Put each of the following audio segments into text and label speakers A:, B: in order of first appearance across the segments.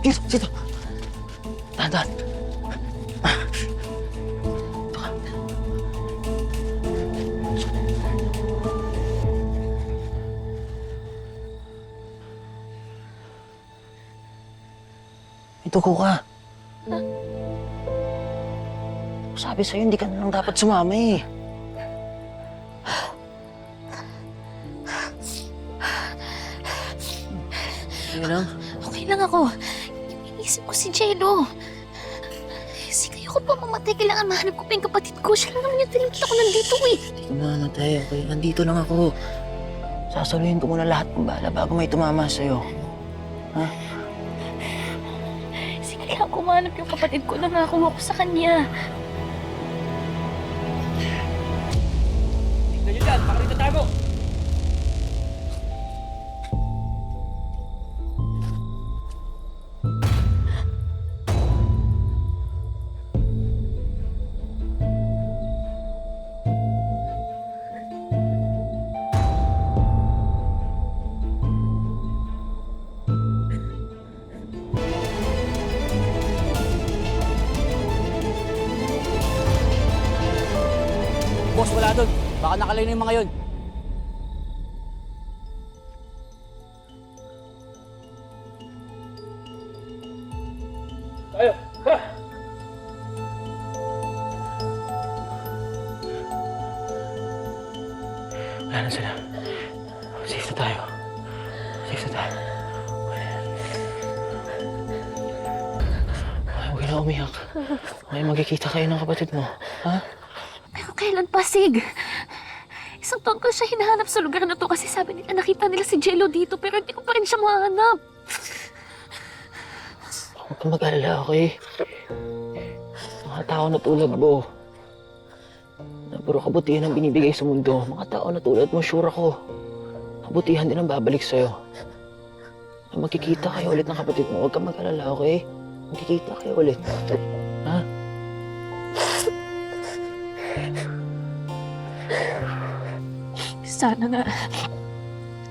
A: Dito! Dahan-dahan. Dito ka. May dugo ka. Sabi sa'yo, hindi ka na lang dapat sumama eh. Sige lang.
B: Okay lang ako. Iniisip ko si Jello. Sige, ayoko pa mamatay. Kailangan mahanap ko pa yung kapatid ko. Siya lang naman yung tinigil ako nandito eh.
A: Hindi ka mamamatay, okay? Andito lang ako. Sasaluhin ko muna lahat ng bala bago may tumama sa'yo. Ha?
B: Sige lang, kumanap yung kapatid ko. Nangako ako sa kanya.
C: Tignan nyo dyan, baka rito tago! Boss, wala doon. Baka nakalayo na yung mga yun. Tayo! Ha!
A: Wala na sila. Safe na tayo. Safe na tayo. Huwag ka na umiyak. May magkikita kayo ng kapatid mo. Ha?
B: Pero kailan pa, Sig? Isang taon ko siya hinahanap sa lugar na to kasi sabi nila nakita nila si Jello dito pero hindi ko pa rin siya mahanap.
A: Huwag kang mag-alala, okay? Mga tao na tulad mo. Na puro kabutihan ang binibigay sa mundo. Mga tao na tulad mo, sure ako. Kabutihan din ang babalik sa'yo. Magkikita kayo ulit ng kapatid mo. Huwag kang mag-alala, okay? Magkikita kayo ulit. Ha?
B: Sana nga,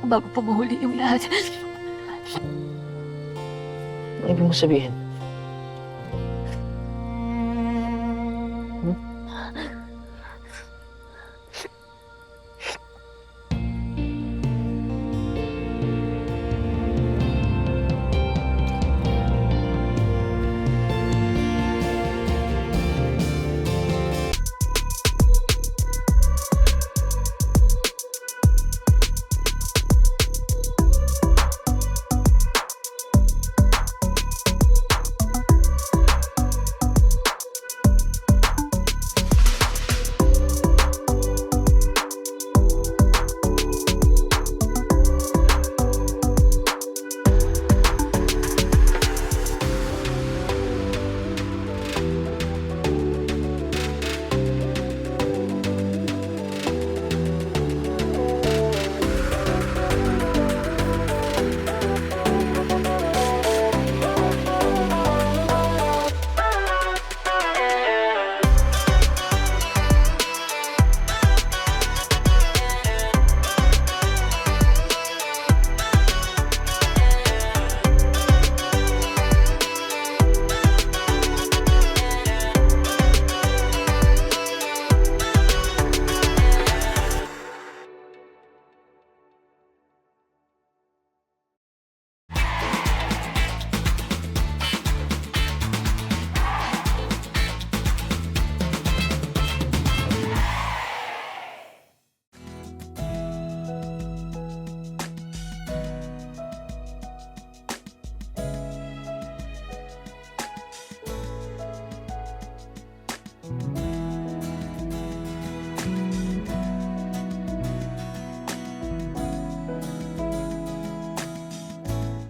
B: bago pa mahuli yung lahat.
A: Ano ibig mo sabihin?